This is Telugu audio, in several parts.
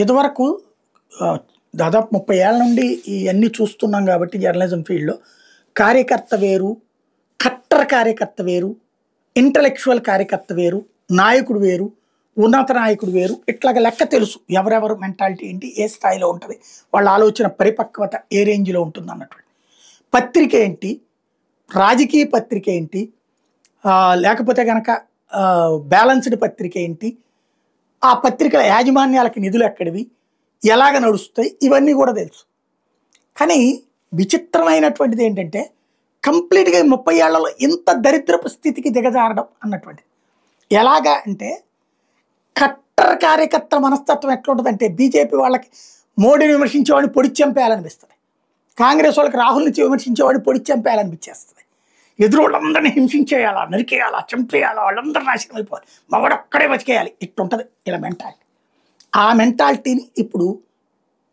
ఇదివరకు దాదాపు 30 ఏళ్ల నుండి ఇయన్నీ చూస్తున్నాం కాబట్టి జర్నలిజం ఫీల్డ్‌లో కార్యకర్త వేరు, కట్టర్ కార్యకర్త వేరు, ఇంటలెక్చువల్ కార్యకర్త వేరు, నాయకుడు వేరు, ఉన్నత నాయకుడు వేరు. ఇట్లాగ లెక్క తెలుసు. ఎవరెవరు మెంటాలిటీ ఏంటి, ఏ స్థాయిలో ఉంటది, వాళ్ళ ఆలోచన పరిపక్వత ఏ రేంజ్‌లో ఉంటుందన్నటువంటి. పత్రిక ఏంటి, రాజకీయ పత్రిక ఏంటి, లేకపోతే గనక బ్యాలెన్స్‌డ్ పత్రిక ఏంటి, ఆ పత్రికల యాజమాన్యాలకి నిధులు ఎక్కడివి, ఎలాగ నడుస్తాయి, ఇవన్నీ కూడా తెలుసు. కానీ విచిత్రమైనటువంటిది ఏంటంటే కంప్లీట్‌గా 30 ఏళ్లలో ఇంత దరిద్రపు స్థితికి దిగజారడం అన్నటువంటిది. ఎలాగా అంటే కట్టర్ కార్యకర్తల మనస్తత్వం ఎట్లుంటదంటే బీజేపీ వాళ్ళకి మోడీని విమర్శించేవాడిని పొడిచి చంపేయాలనిపిస్తది. కాంగ్రెస్ వాళ్ళకి రాహుల్ నుంచి విమర్శించేవాడిని పొడిచి చంపేయాలనిపించేస్తది. ఎదురు వాళ్ళందరినీ హింసించేయాలా, నరికేయాలా, చంపేయాలా, వాళ్ళందరూ నాశనం అయిపోవాలి, మగడొక్కడే బతికేయాలి, ఇట్టుంటది ఇలా మెంటాలిటీ. ఆ మెంటాలిటీని ఇప్పుడు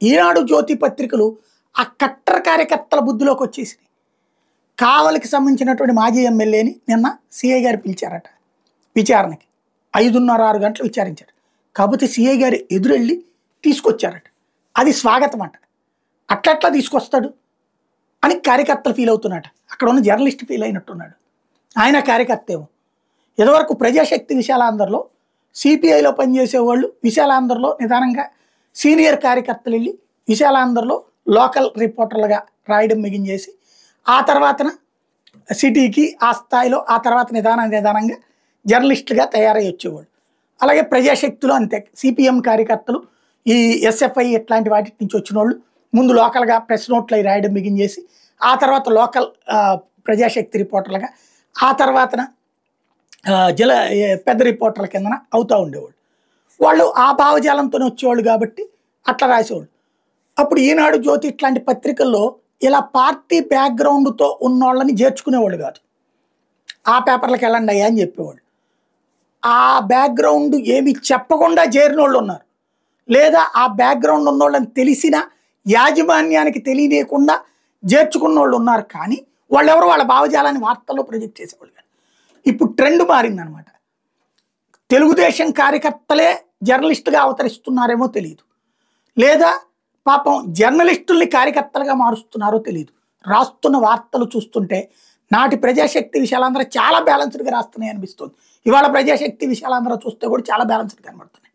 ఈనాడు జ్యోతి పత్రికలు ఆ కట్టర్ కార్యకర్తల బుద్ధిలోకి వచ్చేసినాయి. కావలికి సంబంధించినటువంటి మాజీ ఎమ్మెల్యేని నిన్న సిఐ గారు పిలిచారట విచారణకి. 5:30-6 గంటలు విచారించారు. కాకపోతే సిఐ గారు ఎదురెళ్ళి తీసుకొచ్చారట. అది స్వాగతం అంట. అట్లట్లా తీసుకొస్తాడు అని కార్యకర్తలు ఫీల్ అవుతున్నట. అక్కడ ఉన్న జర్నలిస్ట్ ఫీల్ అయినట్టున్నాడు. ఆయన కార్యకర్త ఏమో ఇదివరకు ప్రజాశక్తి విశాలాంధ్రలో సిపిఐలో పనిచేసేవాళ్ళు విశాలాంధ్రలో నిదానంగా సీనియర్ కార్యకర్తలు వెళ్ళి విశాలాంధ్రలో లోకల్ రిపోర్టర్లుగా రాయడం మిగించేసి ఆ తర్వాతన సిటీకి ఆ స్థాయిలో ఆ తర్వాత నిదానంగా జర్నలిస్టులుగా తయారై వచ్చేవాళ్ళు. అలాగే ప్రజాశక్తిలో అంతే. సిపిఎం కార్యకర్తలు ఈ ఎస్ఎఫ్ఐ ఇట్లాంటి వాటి నుంచి వచ్చిన వాళ్ళు ముందు లోకల్గా ప్రెస్ నోట్లు అవి రాయడం మిగించేసి ఆ తర్వాత లోకల్ ప్రజాశక్తి రిపోర్టర్లుగా ఆ తర్వాతన పెద్ద రిపోర్టర్ల కిందన అవుతూ ఉండేవాళ్ళు. వాళ్ళు ఆ భావజాలంతోనే వచ్చేవాళ్ళు కాబట్టి అట్లా రాసేవాళ్ళు. అప్పుడు ఈనాడు జ్యోతి ఇట్లాంటి పత్రికల్లో ఇలా పార్టీ బ్యాక్గ్రౌండ్తో ఉన్నోళ్ళని చేర్చుకునేవాళ్ళు కాదు. ఆ పేపర్లకు వెళ్ళండి అయ్యా అని చెప్పేవాళ్ళు. ఆ బ్యాక్గ్రౌండ్ ఏమి చెప్పకుండా చేరిన వాళ్ళు ఉన్నారు, లేదా ఆ బ్యాక్గ్రౌండ్ ఉన్నోళ్ళని తెలిసిన యాజమాన్యానికి తెలియకుండా చేర్చుకున్న వాళ్ళు ఉన్నారు. కానీ వాళ్ళెవరు వాళ్ళ భావజాలాన్ని వార్తల్లో ప్రొజెక్ట్ చేసేవాళ్ళు కాదు. ఇప్పుడు ట్రెండ్ మారిందనమాట. తెలుగుదేశం కార్యకర్తలే జర్నలిస్టుగా అవతరిస్తున్నారేమో తెలియదు, లేదా పాపం జర్నలిస్టుల్ని కార్యకర్తలుగా మారుస్తున్నారో తెలియదు. రాస్తున్న వార్తలు చూస్తుంటే నాటి ప్రజాశక్తి విశాలాంధ్ర చాలా బ్యాలెన్స్డ్గా రాస్తున్నాయి అనిపిస్తుంది. ఇవాళ ప్రజాశక్తి విశాలాంధ్ర చూస్తే కూడా చాలా బ్యాలెన్స్డ్గా కనబడుతున్నాయి.